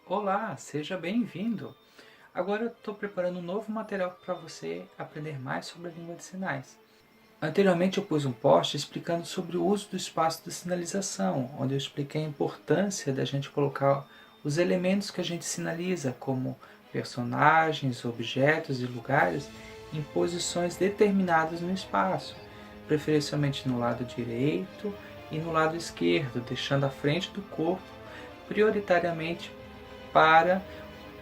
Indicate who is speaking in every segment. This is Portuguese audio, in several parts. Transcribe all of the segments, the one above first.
Speaker 1: Olá, seja bem-vindo! Agora eu estou preparando um novo material para você aprender mais sobre a língua de sinais. Anteriormente eu pus um post explicando sobre o uso do espaço de sinalização, onde eu expliquei a importância da gente colocar os elementos que a gente sinaliza, como personagens, objetos e lugares, em posições determinadas no espaço, preferencialmente no lado direito e no lado esquerdo, deixando a frente do corpo prioritariamente para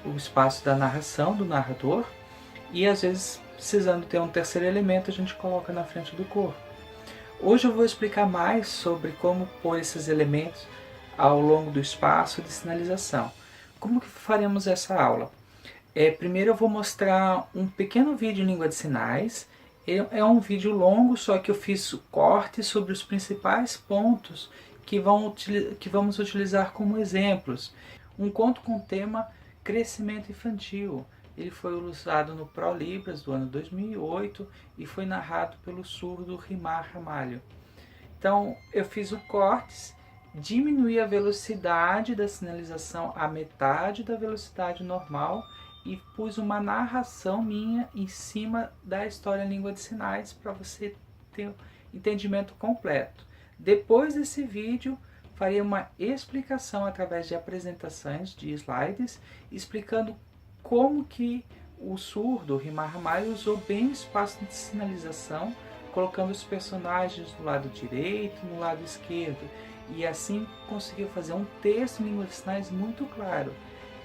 Speaker 1: o espaço da narração do narrador e às vezes precisando ter um terceiro elemento a gente coloca na frente do corpo. Hoje eu vou explicar mais sobre como pôr esses elementos ao longo do espaço de sinalização. Como que faremos essa aula? Primeiro eu vou mostrar um pequeno vídeo em língua de sinais. É um vídeo longo, só que eu fiz cortes sobre os principais pontos que vamos utilizar como exemplos. Um conto com o tema crescimento infantil. Ele foi usado no ProLibras do ano 2008 e foi narrado pelo surdo Rimar Ramalho. Então eu fiz o cortes, diminuí a velocidade da sinalização à metade da velocidade normal e pus uma narração minha em cima da história em língua de sinais para você ter um entendimento completo. Depois desse vídeo, farei uma explicação através de apresentações de slides, explicando como que o surdo, o Rimar Ramalho, usou bem o espaço de sinalização, colocando os personagens do lado direito e no lado esquerdo, e assim conseguiu fazer um texto em língua de sinais muito claro.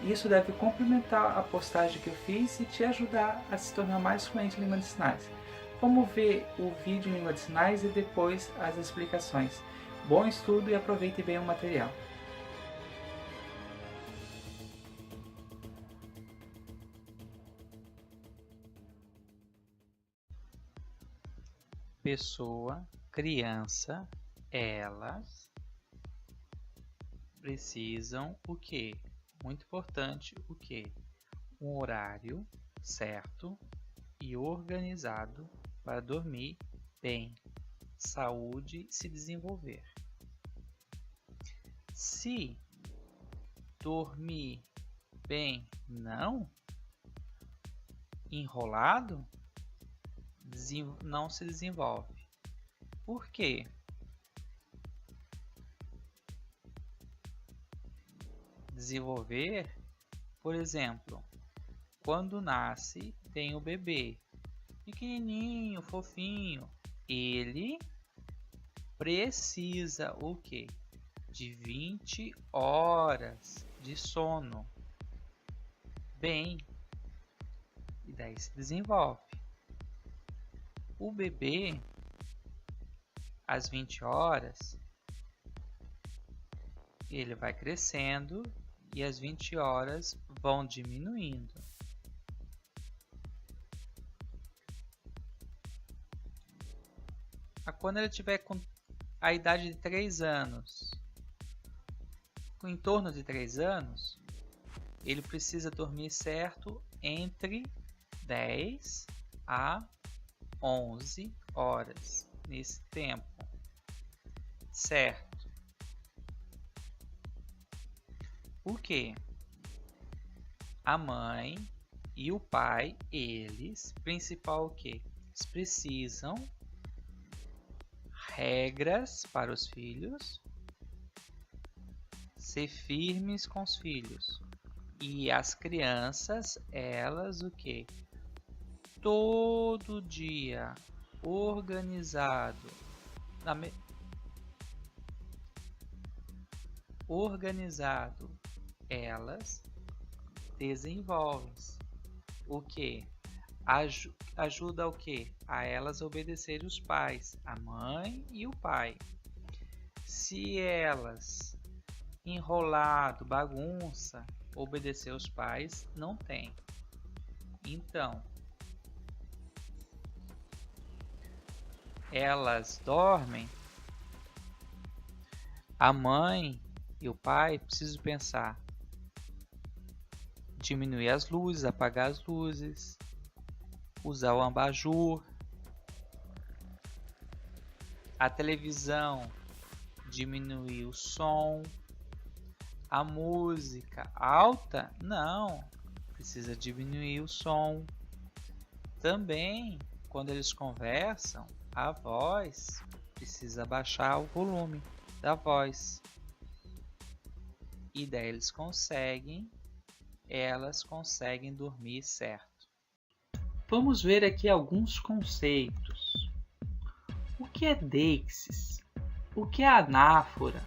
Speaker 1: Isso deve complementar a postagem que eu fiz e te ajudar a se tornar mais fluente em língua de sinais. Vamos ver o vídeo em língua de sinais e depois as explicações. Bom estudo e aproveite bem o material.
Speaker 2: Pessoa, criança, elas precisam o quê? Muito importante o quê? Um horário certo e organizado para dormir bem, saúde e se desenvolver. Se dormir bem não, enrolado, não se desenvolve. Por quê? Desenvolver, por exemplo, quando nasce tem o bebê, pequenininho, fofinho, ele precisa o quê? De 20 horas de sono. Bem, e daí se desenvolve. O bebê, às 20 horas, ele vai crescendo e as 20 horas vão diminuindo. Quando ele tiver com a idade de 3 anos, em torno de 3 anos, ele precisa dormir certo entre 10 a 11 horas nesse tempo, certo? Por quê? A mãe e o pai, eles, principal o quê? Eles precisam regras para os filhos, ser firmes com os filhos. E as crianças, elas o quê? Todo dia organizado, elas desenvolvem o que? Ajuda o que? A elas obedecerem os pais, a mãe e o pai. Se elas enrolado, bagunça, obedecer os pais, não tem. Então, elas dormem, a mãe e o pai precisam pensar, diminuir as luzes, apagar as luzes, usar o abajur, a televisão, diminuir o som, A música alta? Não, precisa diminuir o som. Também, quando eles conversam, a voz precisa baixar o volume da voz. E daí elas conseguem dormir certo. Vamos ver aqui alguns conceitos. O que é deixis? O que é anáfora?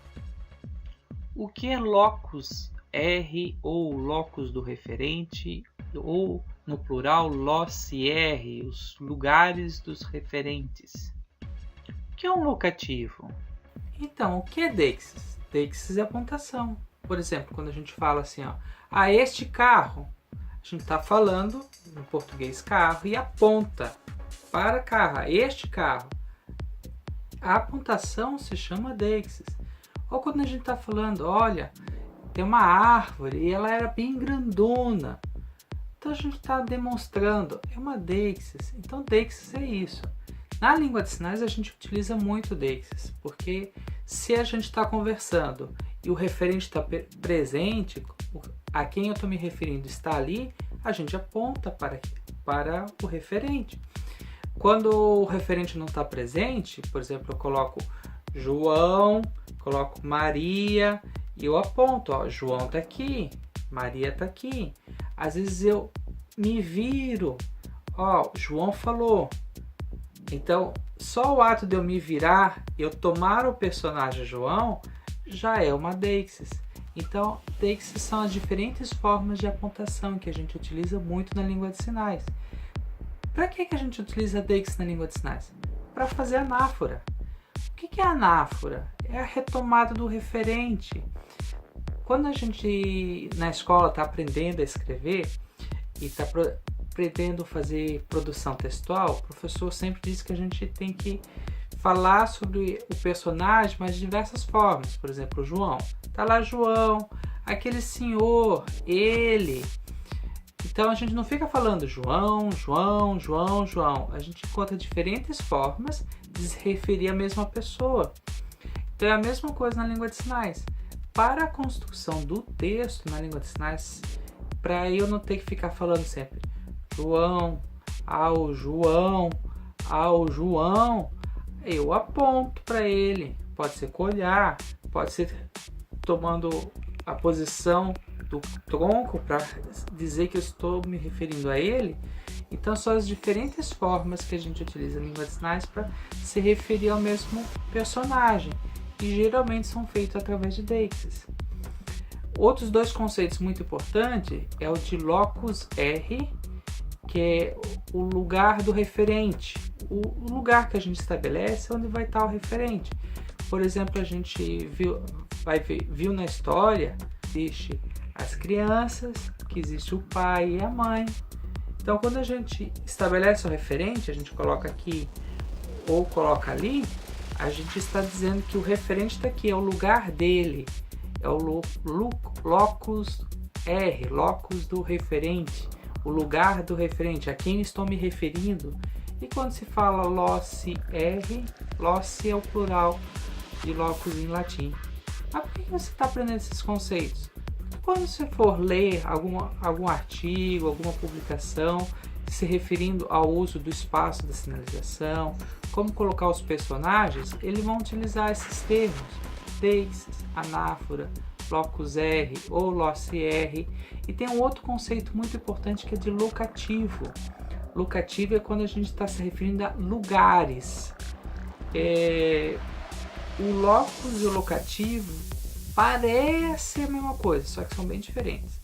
Speaker 2: O que é locus R ou locus do referente, ou no plural loci R, os lugares dos referentes? O que é um locativo?
Speaker 1: Então, o que é deixis? Deixis é apontação. Por exemplo, quando a gente fala assim, ó, este carro, a gente está falando no português carro e aponta para carro, este carro. A apontação se chama deixis. Ou quando a gente está falando, olha, tem uma árvore e ela era bem grandona. Então a gente está demonstrando, é uma deixis. Então deixis é isso. Na língua de sinais a gente utiliza muito deixis, porque se a gente está conversando e o referente está presente, a quem eu estou me referindo está ali, a gente aponta para o referente. Quando o referente não está presente, por exemplo, eu coloco João, coloco Maria e eu aponto, ó, João está aqui, Maria está aqui. Às vezes eu me viro, ó, João falou. Então, só o ato de eu me virar, eu tomar o personagem João, já é uma deixis. Então, deixis são as diferentes formas de apontação que a gente utiliza muito na língua de sinais. Para que a gente utiliza deixis na língua de sinais? Para fazer anáfora. O que é anáfora? É a retomada do referente. Quando a gente na escola está aprendendo a escrever e está pretendendo fazer produção textual, o professor sempre diz que a gente tem que falar sobre o personagem, mas de diversas formas. Por exemplo, o João. Tá lá João, aquele senhor, ele. Então a gente não fica falando João, João, João, João. A gente encontra diferentes formas de se referir à mesma pessoa. Então é a mesma coisa na língua de sinais. Para a construção do texto na língua de sinais, para eu não ter que ficar falando sempre João, ao João, ao João, eu aponto para ele. Pode ser com olhar, pode ser tomando a posição do tronco para dizer que eu estou me referindo a ele. Então são as diferentes formas que a gente utiliza a língua de sinais para se referir ao mesmo personagem, e geralmente são feitos através de deixis. Outros dois conceitos muito importantes é o de locus R, que é o lugar do referente, o lugar que a gente estabelece onde vai estar o referente. Por exemplo, a gente viu na história, existe as crianças, que existe o pai e a mãe. Então, quando a gente estabelece o referente, a gente coloca aqui ou coloca ali, a gente está dizendo que o referente está aqui, é o lugar dele, é o locus R, locus do referente, o lugar do referente, a quem estou me referindo. E quando se fala loci R, loci é o plural de locus em latim. Mas por que você está aprendendo esses conceitos? Quando você for ler algum artigo, alguma publicação se referindo ao uso do espaço da sinalização, como colocar os personagens, eles vão utilizar esses termos, deixis, anáfora, locus R ou loci R. E tem um outro conceito muito importante que é de locativo. Locativo é quando a gente está se referindo a lugares. O locus e o locativo parecem a mesma coisa, só que são bem diferentes.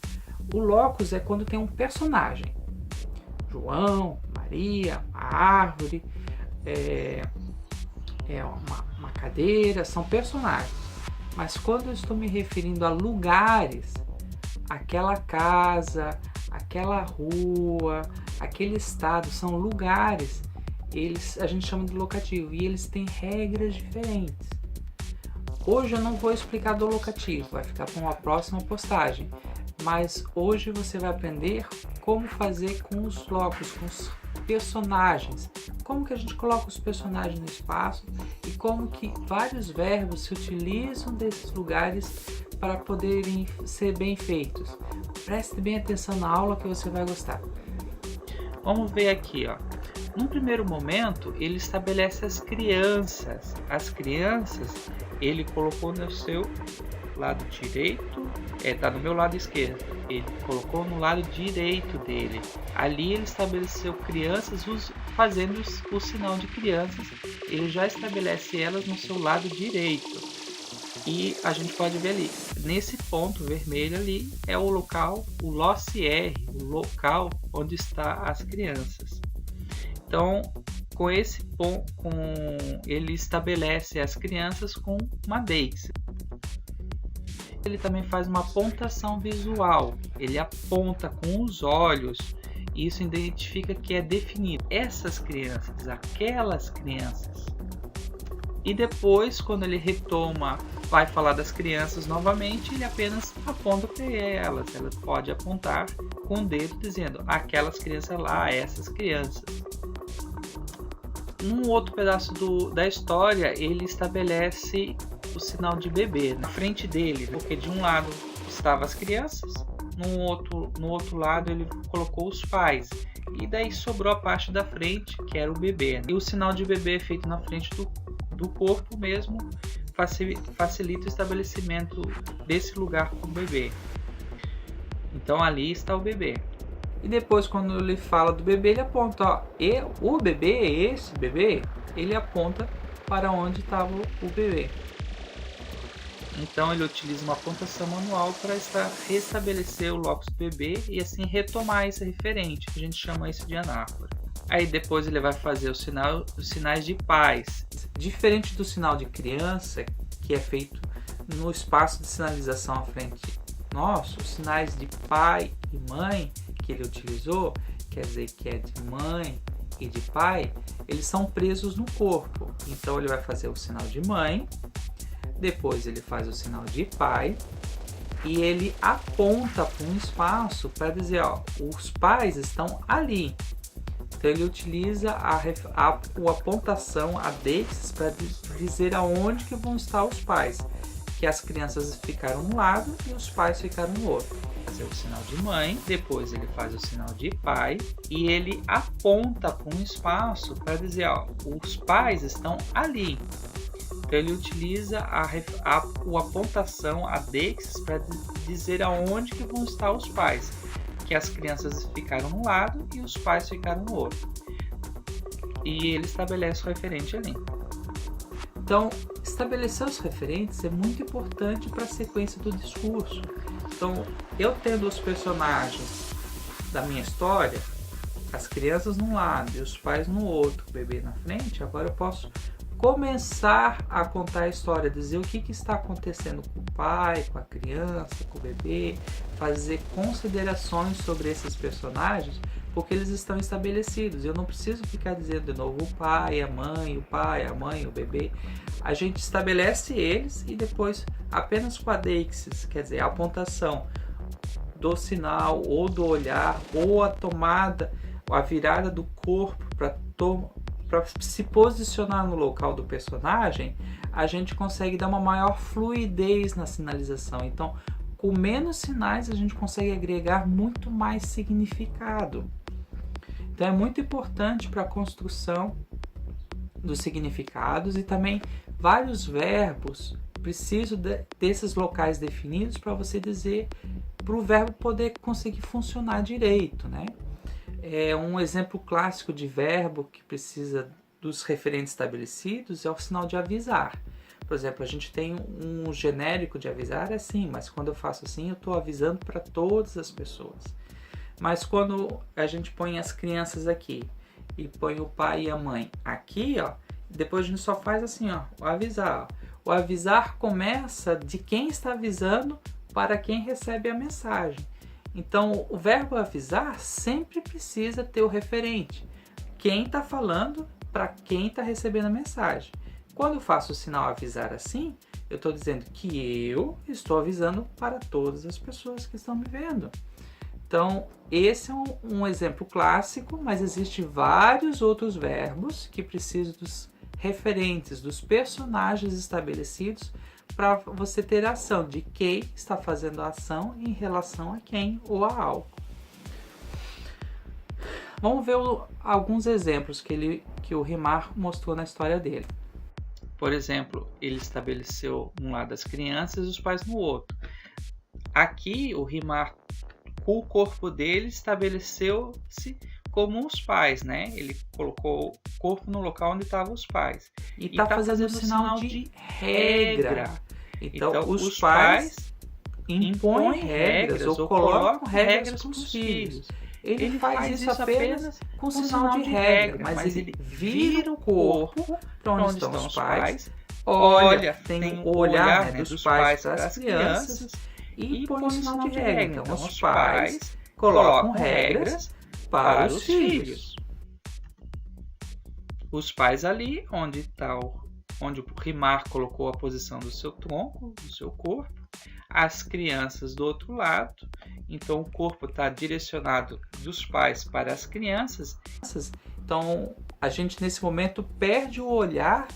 Speaker 1: O locus é quando tem um personagem. João, Maria, uma árvore, uma cadeira, são personagens. Mas quando eu estou me referindo a lugares, aquela casa, aquela rua, aquele estado, são lugares, a gente chama de locativo, e eles têm regras diferentes. Hoje eu não vou explicar do locativo, vai ficar para uma próxima postagem. Mas hoje você vai aprender como fazer com os locus, com os personagens. Como que a gente coloca os personagens no espaço e como que vários verbos se utilizam desses lugares para poderem ser bem feitos. Preste bem atenção na aula que você vai gostar.
Speaker 2: Vamos ver aqui, ó. Num primeiro momento, ele estabelece as crianças. As crianças, ele colocou no seu lado direito, tá no meu lado esquerdo. Ele colocou no lado direito dele. Ali ele estabeleceu crianças fazendo o sinal de crianças. Ele já estabelece elas no seu lado direito. E a gente pode ver ali, nesse ponto vermelho ali, é o local, o LOCR, o local onde está as crianças. Então, com esse ponto, ele estabelece as crianças com uma deixa. Ele também faz uma apontação visual, ele aponta com os olhos, e isso identifica que é definido essas crianças, aquelas crianças. E depois, quando ele retoma, vai falar das crianças novamente, ele apenas aponta para elas. Ela pode apontar com o dedo dizendo aquelas crianças lá, essas crianças. Num outro pedaço da história, ele estabelece o sinal de bebê na frente dele, porque de um lado estavam as crianças, no outro lado ele colocou os pais, e daí sobrou a parte da frente, que era o bebê. E o sinal de bebê é feito na frente do corpo mesmo, facilita o estabelecimento desse lugar com o bebê. Então ali está o bebê.
Speaker 1: E depois, quando ele fala do bebê, ele aponta, ó, e o bebê, esse bebê, ele aponta para onde estava o bebê.
Speaker 2: Então ele utiliza uma apontação manual para restabelecer o locus do bebê e assim retomar esse referente. A gente chama isso de anáfora. Aí depois ele vai fazer os sinais de pais.
Speaker 1: Diferente do sinal de criança, que é feito no espaço de sinalização à frente nosso, os sinais de pai e mãe que ele utilizou, quer dizer que é de mãe e de pai, eles são presos no corpo. Então ele vai fazer o sinal de mãe, depois ele faz o sinal de pai e ele aponta para um espaço para dizer, ó, os pais estão ali. Então ele utiliza a apontação, a deixis, para dizer aonde que vão estar os pais. Que as crianças ficaram um lado e os pais ficaram no outro. Fazer o sinal de mãe, depois ele faz o sinal de pai e ele aponta para um espaço para dizer, ó, os pais estão ali. Então ele utiliza a apontação, a deixis, para dizer aonde que vão estar os pais. Que as crianças ficaram um lado e os pais ficaram no outro. E ele estabelece o referente ali. Então, estabelecer os referentes é muito importante para a sequência do discurso. Então, eu tendo os personagens da minha história, as crianças num lado e os pais no outro, o bebê na frente, agora eu posso começar a contar a história, dizer o que está acontecendo com o pai, com a criança, com o bebê, fazer considerações sobre esses personagens, porque eles estão estabelecidos. Eu não preciso ficar dizendo de novo o pai, a mãe, o bebê. A gente estabelece eles e depois apenas com a deixis, quer dizer, a apontação do sinal ou do olhar ou a tomada, a virada do corpo para se posicionar no local do personagem, a gente consegue dar uma maior fluidez na sinalização. Então, com menos sinais, a gente consegue agregar muito mais significado. Então, é muito importante para a construção dos significados e também vários verbos precisam desses locais definidos para você dizer, para o verbo poder conseguir funcionar direito, né? Um exemplo clássico de verbo que precisa dos referentes estabelecidos é o sinal de avisar. Por exemplo, a gente tem um genérico de avisar assim, mas quando eu faço assim, eu estou avisando para todas as pessoas. Mas quando a gente põe as crianças aqui e põe o pai e a mãe aqui, ó, depois a gente só faz assim, ó, o avisar. O avisar começa de quem está avisando para quem recebe a mensagem. Então, o verbo avisar sempre precisa ter o referente. Quem está falando para quem está recebendo a mensagem. Quando eu faço o sinal avisar assim, eu estou dizendo que eu estou avisando para todas as pessoas que estão me vendo. Então, esse é um exemplo clássico, mas existem vários outros verbos que precisam dos referentes, dos personagens estabelecidos para você ter ação de quem está fazendo a ação em relação a quem ou a algo. Vamos ver alguns exemplos que o Rimar mostrou na história dele.
Speaker 2: Por exemplo, ele estabeleceu um lado as crianças e os pais no outro. Aqui, o Rimar, com o corpo dele, estabeleceu-se como os pais, né? Ele colocou o corpo no local onde estavam os pais.
Speaker 1: E está fazendo um sinal de regra. Então, os pais impõem regras ou colocam regras para os filhos. Ele faz isso apenas com sinal de regra, mas ele vira o corpo para onde estão os pais, olha, tem o olhar, né, dos pais para as crianças e põe um sinal de regra. Então, os pais colocam regras para os filhos.
Speaker 2: Os pais ali, onde o Rimar colocou a posição do seu tronco, do seu corpo, as crianças do outro lado. Então o corpo está direcionado dos pais para as crianças.
Speaker 1: Então a gente nesse momento perde o olhar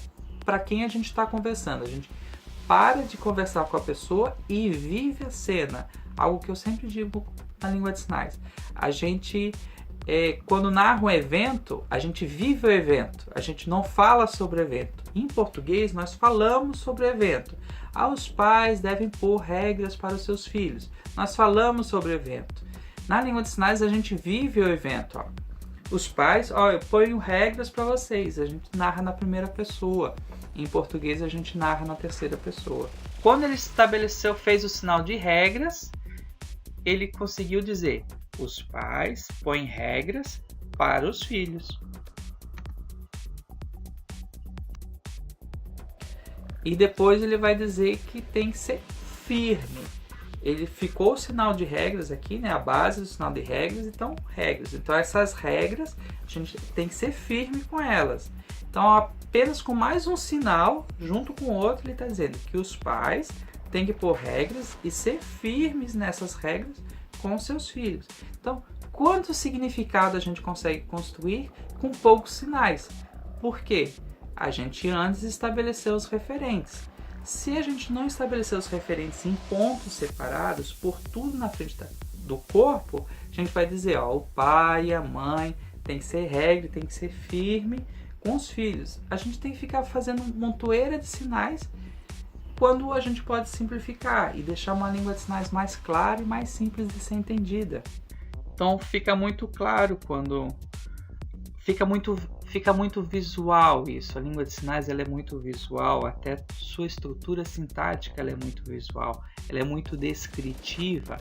Speaker 1: para quem a gente está conversando. A gente para de conversar com a pessoa e vive a cena. Algo que eu sempre digo na língua de sinais. A gente, quando narra um evento, a gente vive o evento. A gente não fala sobre o evento. Em português, nós falamos sobre o evento. Os pais devem pôr regras para os seus filhos. Nós falamos sobre o evento. Na língua de sinais, a gente vive o evento. Os pais, eu ponho regras para vocês. A gente narra na primeira pessoa. Em português, a gente narra na terceira pessoa.
Speaker 2: Quando ele fez o sinal de regras, ele conseguiu dizer: os pais põem regras para os filhos.
Speaker 1: E depois ele vai dizer que tem que ser firme. Ele ficou o sinal de regras aqui, né? A base do sinal de regras, então regras. Então essas regras, a gente tem que ser firme com elas. Então apenas com mais um sinal, junto com o outro, ele está dizendo que os pais têm que pôr regras e ser firmes nessas regras com seus filhos. Então, quanto significado a gente consegue construir com poucos sinais? Por quê? A gente antes estabeleceu os referentes. Se a gente não estabelecer os referentes em pontos separados, por tudo na frente do corpo, a gente vai dizer, o pai e a mãe tem que ser regra, tem que ser firme com os filhos. A gente tem que ficar fazendo montoeira de sinais quando a gente pode simplificar e deixar uma língua de sinais mais clara e mais simples de ser entendida.
Speaker 2: Então fica muito claro quando fica muito visual isso. A língua de sinais ela é muito visual, até sua estrutura sintática ela é muito visual, ela é muito descritiva.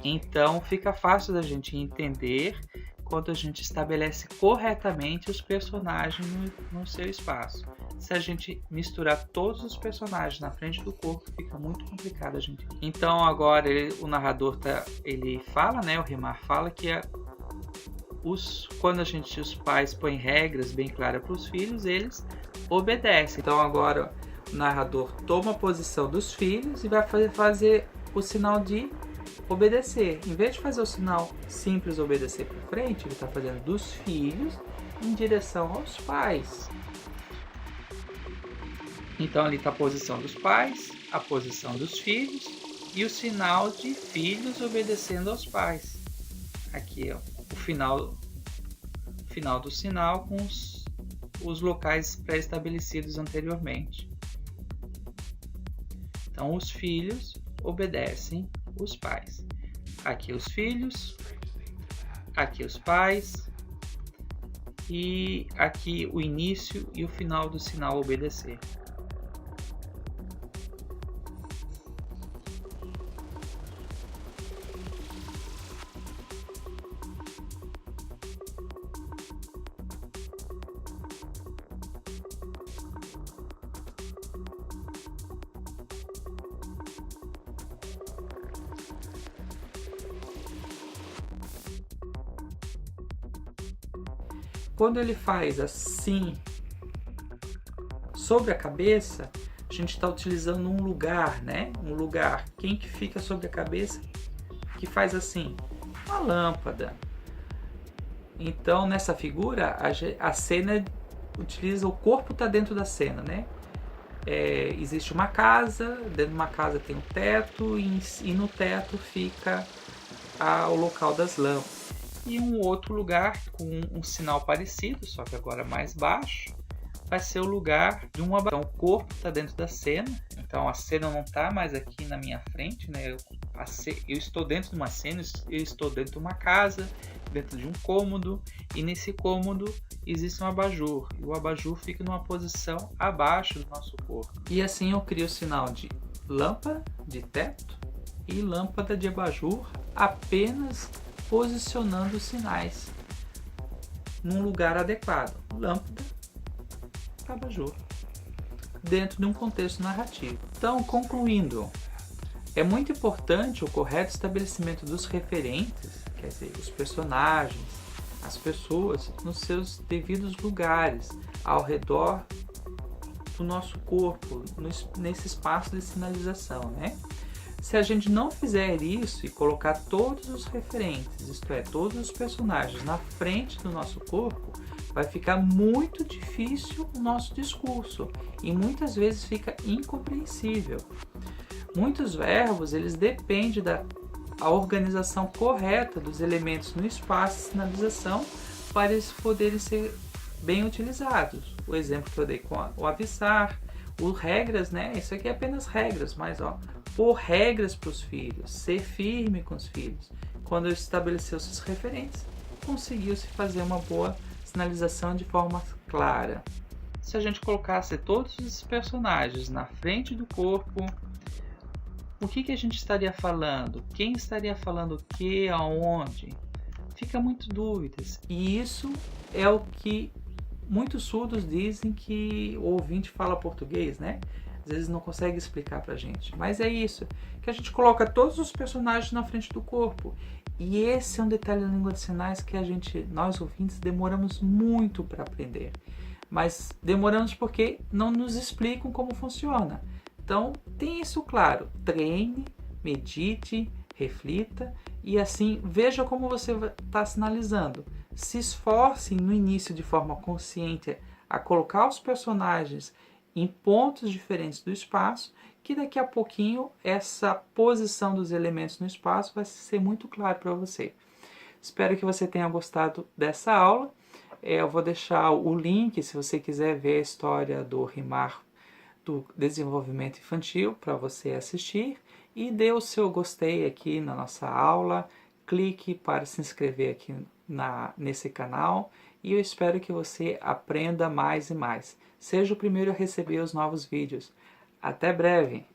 Speaker 2: Então fica fácil da gente entender quando a gente estabelece corretamente os personagens no seu espaço. Se a gente misturar todos os personagens na frente do corpo, fica muito complicado a gente. Então agora o narrador ele fala, né? O Rimar fala que quando os pais põem regras bem claras para os filhos, eles obedecem.
Speaker 1: Então agora o narrador toma a posição dos filhos e vai fazer o sinal de obedecer. Em vez de fazer o sinal simples obedecer para frente, ele está fazendo dos filhos em direção aos pais.
Speaker 2: Então ali está a posição dos pais, a posição dos filhos e o sinal de filhos obedecendo aos pais. Aqui o final do sinal com os locais pré-estabelecidos anteriormente. Então os filhos obedecem os pais. Aqui os filhos, aqui os pais e aqui o início e o final do sinal obedecer.
Speaker 1: Quando ele faz assim sobre a cabeça, a gente está utilizando um lugar, né? Um lugar. Quem que fica sobre a cabeça que faz assim? Uma lâmpada. Então nessa figura a cena utiliza o corpo está dentro da cena, né? existe uma casa, dentro de uma casa tem um teto e no teto fica o local das lâmpadas. E um outro lugar com um sinal parecido, só que agora mais baixo, vai ser o lugar de um abajur. Então o corpo está dentro da cena, então a cena não está mais aqui na minha frente, né? Eu estou dentro de uma cena, eu estou dentro de uma casa, dentro de um cômodo, e nesse cômodo existe um abajur, e o abajur fica numa posição abaixo do nosso corpo. E assim eu crio o sinal de lâmpada de teto e lâmpada de abajur, apenas posicionando os sinais num lugar adequado. Lâmpada, abajur, dentro de um contexto narrativo. Então, concluindo, é muito importante o correto estabelecimento dos referentes, quer dizer, os personagens, as pessoas, nos seus devidos lugares, ao redor do nosso corpo, nesse espaço de sinalização, né? Se a gente não fizer isso e colocar todos os referentes, isto é, todos os personagens na frente do nosso corpo, vai ficar muito difícil o nosso discurso e muitas vezes fica incompreensível. Muitos verbos, eles dependem da organização correta dos elementos no espaço de sinalização para eles poderem ser bem utilizados. O exemplo que eu dei com o avisar, o regras, né? Isso aqui é apenas regras, mas pôr regras para os filhos, ser firme com os filhos. Quando eu estabelecer os seus referentes, conseguiu-se fazer uma boa sinalização de forma clara. Se a gente colocasse todos os personagens na frente do corpo, o que a gente estaria falando? Quem estaria falando o que, aonde? Fica muito dúvidas. E isso é o que muitos surdos dizem que o ouvinte fala português, né? Às vezes não consegue explicar pra gente. Mas é isso, que a gente coloca todos os personagens na frente do corpo. E esse é um detalhe da língua de sinais que nós ouvintes, demoramos muito para aprender. Mas demoramos porque não nos explicam como funciona. Então, tenha isso claro. Treine, medite, reflita e assim veja como você está sinalizando. Se esforce no início de forma consciente a colocar os personagens em pontos diferentes do espaço, que daqui a pouquinho essa posição dos elementos no espaço vai ser muito claro para você. Espero que você tenha gostado dessa aula. Eu vou deixar o link, se você quiser ver a história do Rimar do desenvolvimento infantil, para você assistir. E dê o seu gostei aqui na nossa aula. Clique para se inscrever aqui nesse canal. E eu espero que você aprenda mais e mais. Seja o primeiro a receber os novos vídeos. Até breve!